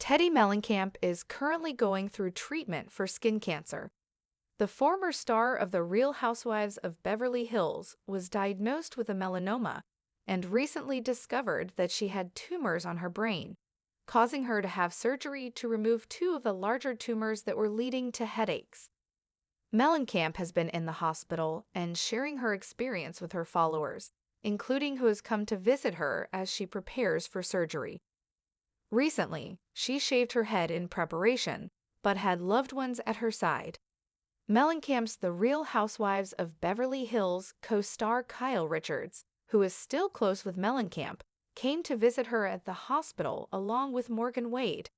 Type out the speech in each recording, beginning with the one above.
Teddi Mellencamp is currently going through treatment for skin cancer. The former star of The Real Housewives of Beverly Hills was diagnosed with a melanoma and recently discovered that she had tumors on her brain, causing her to have surgery to remove two of the larger tumors that were leading to headaches. Mellencamp has been in the hospital and sharing her experience with her followers, including who has come to visit her as she prepares for surgery. Recently, she shaved her head in preparation, but had loved ones at her side. Mellencamp's The Real Housewives of Beverly Hills co-star Kyle Richards, who is still close with Mellencamp, came to visit her at the hospital along with Morgan Wade.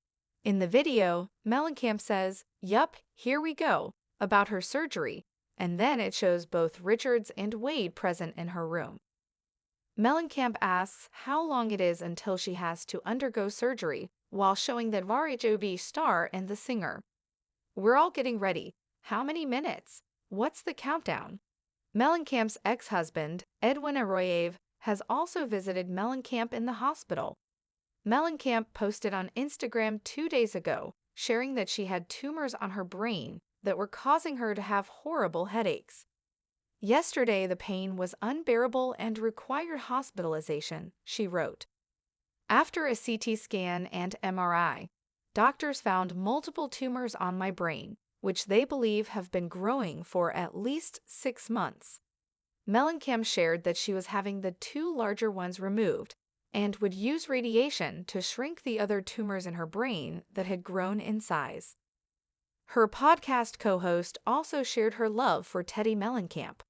In the video, Mellencamp says, "Yup, here we go," about her surgery, and then it shows both Richards and Wade present in her room. Mellencamp asks how long it is until she has to undergo surgery, while showing that RHOBH star and the singer. "We're all getting ready. How many minutes? What's the countdown?" Mellencamp's ex-husband, Edwin Arroyave, has also visited Mellencamp in the hospital. Mellencamp posted on Instagram 2 days ago, sharing that she had tumors on her brain that were causing her to have horrible headaches. "Yesterday, the pain was unbearable and required hospitalization," she wrote. "After a CT scan and MRI, doctors found multiple tumors on my brain, which they believe have been growing for at least 6 months. Mellencamp shared that she was having the two larger ones removed and would use radiation to shrink the other tumors in her brain that had grown in size. Her podcast co-host also shared her love for Teddi Mellencamp.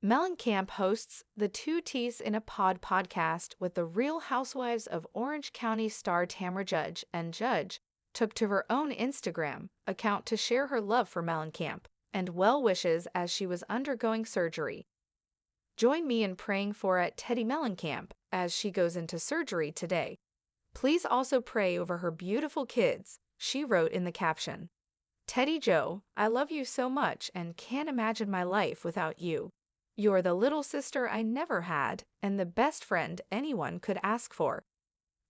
Mellencamp hosts the Two T's in a Pod podcast with the Real Housewives of Orange County star Tamra Judge, and Judge took to her own Instagram account to share her love for Mellencamp and well wishes as she was undergoing surgery. "Join me in praying for Teddi Mellencamp as she goes into surgery today. Please also pray over her beautiful kids," she wrote in the caption. "Teddi Joe, I love you so much and can't imagine my life without you. You're the little sister I never had and the best friend anyone could ask for.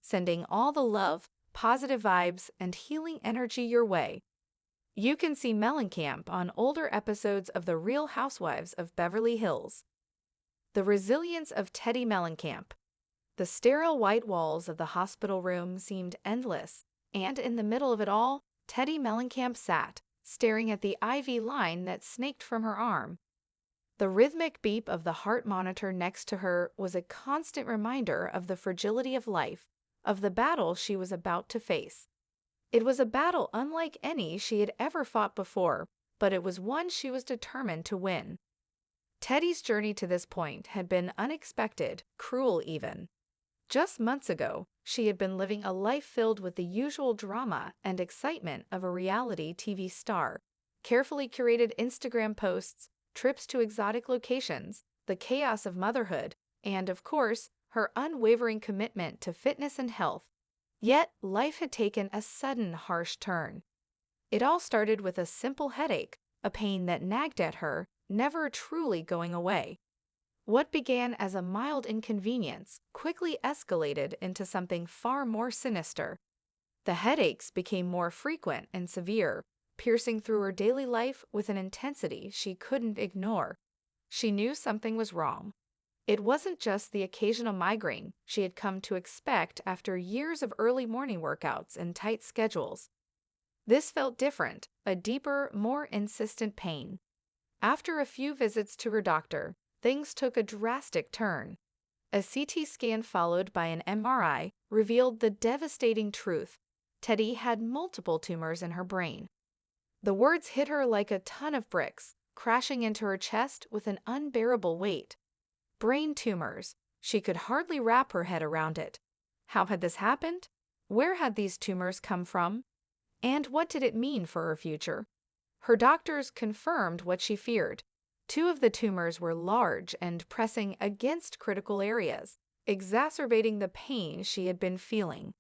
Sending all the love, positive vibes, and healing energy your way." You can see Mellencamp on older episodes of The Real Housewives of Beverly Hills. The resilience of Teddi Mellencamp. The sterile white walls of the hospital room seemed endless, and in the middle of it all, Teddi Mellencamp sat, staring at the IV line that snaked from her arm. The rhythmic beep of the heart monitor next to her was a constant reminder of the fragility of life, of the battle she was about to face. It was a battle unlike any she had ever fought before, but it was one she was determined to win. Teddi's journey to this point had been unexpected, cruel even. Just months ago, she had been living a life filled with the usual drama and excitement of a reality TV star, carefully curated Instagram posts, trips to exotic locations, the chaos of motherhood, and, of course, her unwavering commitment to fitness and health. Yet, life had taken a sudden, harsh turn. It all started with a simple headache, a pain that nagged at her, never truly going away. What began as a mild inconvenience quickly escalated into something far more sinister. The headaches became more frequent and severe, piercing through her daily life with an intensity she couldn't ignore. She knew something was wrong. It wasn't just the occasional migraine she had come to expect after years of early morning workouts and tight schedules. This felt different, a deeper, more insistent pain. After a few visits to her doctor, things took a drastic turn. A CT scan followed by an MRI revealed the devastating truth: Teddi had multiple tumors in her brain. The words hit her like a ton of bricks, crashing into her chest with an unbearable weight. Brain tumors. She could hardly wrap her head around it. How had this happened? Where had these tumors come from? And what did it mean for her future? Her doctors confirmed what she feared. Two of the tumors were large and pressing against critical areas, exacerbating the pain she had been feeling.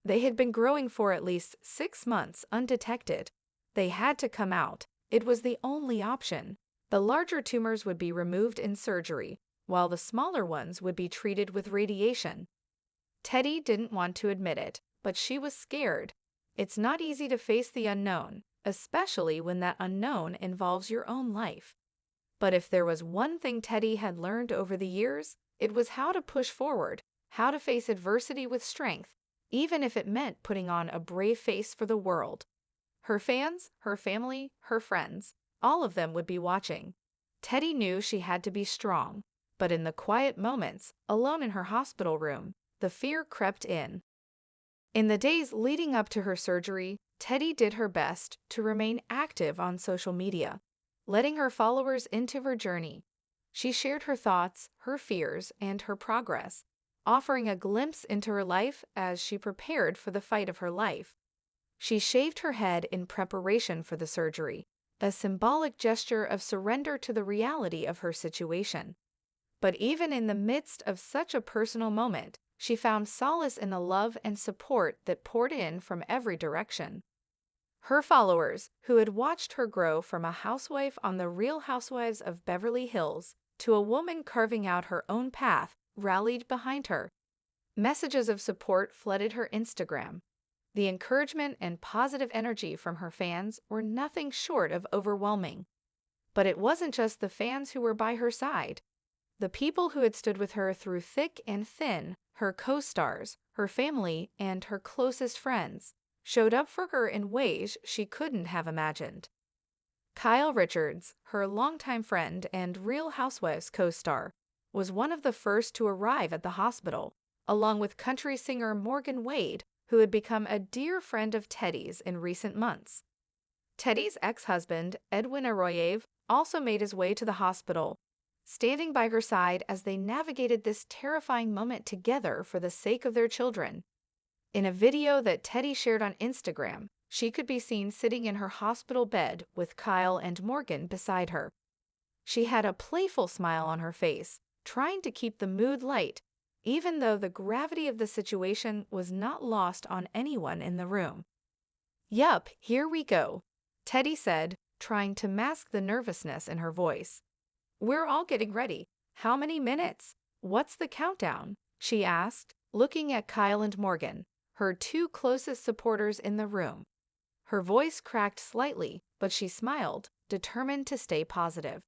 They had been growing for at least 6 months undetected. They had to come out. It was the only option. The larger tumors would be removed in surgery, while the smaller ones would be treated with radiation. Teddi didn't want to admit it, but she was scared. It's not easy to face the unknown, especially when that unknown involves your own life. But if there was one thing Teddi had learned over the years, it was how to push forward, how to face adversity with strength, even if it meant putting on a brave face for the world. Her fans, her family, her friends, all of them would be watching. Teddi knew she had to be strong, but in the quiet moments, alone in her hospital room, the fear crept in. In the days leading up to her surgery, Teddi did her best to remain active on social media, letting her followers into her journey. She shared her thoughts, her fears, and her progress, offering a glimpse into her life as she prepared for the fight of her life. She shaved her head in preparation for the surgery, a symbolic gesture of surrender to the reality of her situation. But even in the midst of such a personal moment, she found solace in the love and support that poured in from every direction. Her followers, who had watched her grow from a housewife on The Real Housewives of Beverly Hills to a woman carving out her own path, rallied behind her. Messages of support flooded her Instagram. The encouragement and positive energy from her fans were nothing short of overwhelming. But it wasn't just the fans who were by her side. The people who had stood with her through thick and thin, her co-stars, her family, and her closest friends, showed up for her in ways she couldn't have imagined. Kyle Richards, her longtime friend and Real Housewives co-star, was one of the first to arrive at the hospital, along with country singer Morgan Wade, who had become a dear friend of Teddi's in recent months. Teddi's ex-husband, Edwin Arroyev, also made his way to the hospital, standing by her side as they navigated this terrifying moment together for the sake of their children. In a video that Teddi shared on Instagram, she could be seen sitting in her hospital bed with Kyle and Morgan beside her. She had a playful smile on her face, trying to keep the mood light, even though the gravity of the situation was not lost on anyone in the room. "Yup, here we go," Teddi said, trying to mask the nervousness in her voice. "We're all getting ready. How many minutes? What's the countdown?" she asked, looking at Kyle and Morgan, her two closest supporters in the room. Her voice cracked slightly, but she smiled, determined to stay positive.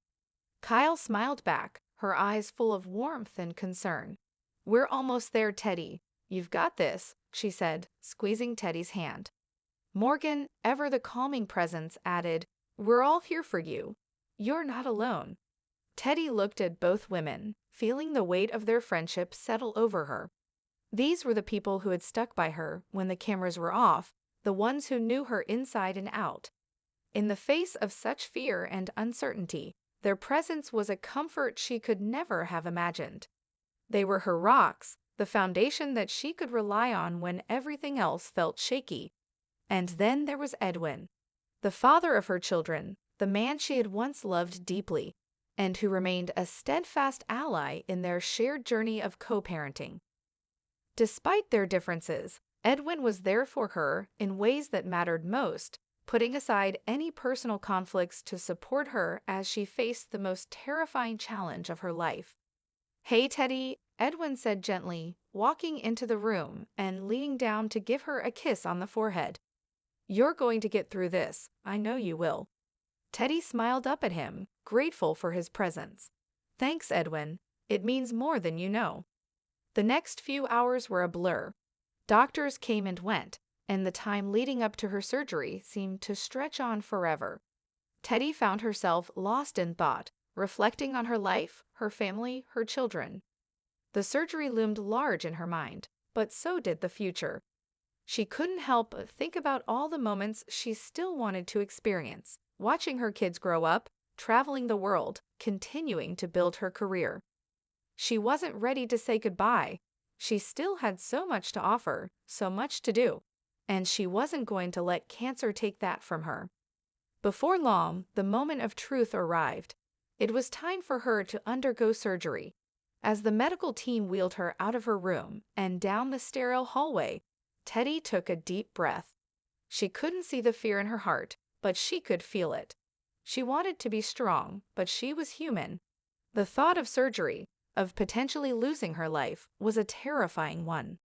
Kyle smiled back, her eyes full of warmth and concern. "We're almost there, Teddi. You've got this," she said, squeezing Teddi's hand. Morgan, ever the calming presence, added, "We're all here for you. You're not alone." Teddi looked at both women, feeling the weight of their friendship settle over her. These were the people who had stuck by her when the cameras were off, the ones who knew her inside and out. In the face of such fear and uncertainty, their presence was a comfort she could never have imagined. They were her rocks, the foundation that she could rely on when everything else felt shaky. And then there was Edwin, the father of her children, the man she had once loved deeply, and who remained a steadfast ally in their shared journey of co-parenting. Despite their differences, Edwin was there for her in ways that mattered most, putting aside any personal conflicts to support her as she faced the most terrifying challenge of her life. "Hey, Teddi," Edwin said gently, walking into the room and leaning down to give her a kiss on the forehead. "You're going to get through this, I know you will." Teddi smiled up at him, grateful for his presence. "Thanks, Edwin. It means more than you know." The next few hours were a blur. Doctors came and went, and the time leading up to her surgery seemed to stretch on forever. Teddi found herself lost in thought, reflecting on her life, her family, her children. The surgery loomed large in her mind, but so did the future. She couldn't help but think about all the moments she still wanted to experience, watching her kids grow up, traveling the world, continuing to build her career. She wasn't ready to say goodbye. She still had so much to offer, so much to do, and she wasn't going to let cancer take that from her. Before long, the moment of truth arrived. It was time for her to undergo surgery. As the medical team wheeled her out of her room and down the sterile hallway, Teddi took a deep breath. She couldn't see the fear in her heart, but she could feel it. She wanted to be strong, but she was human. The thought of surgery, of potentially losing her life, was a terrifying one.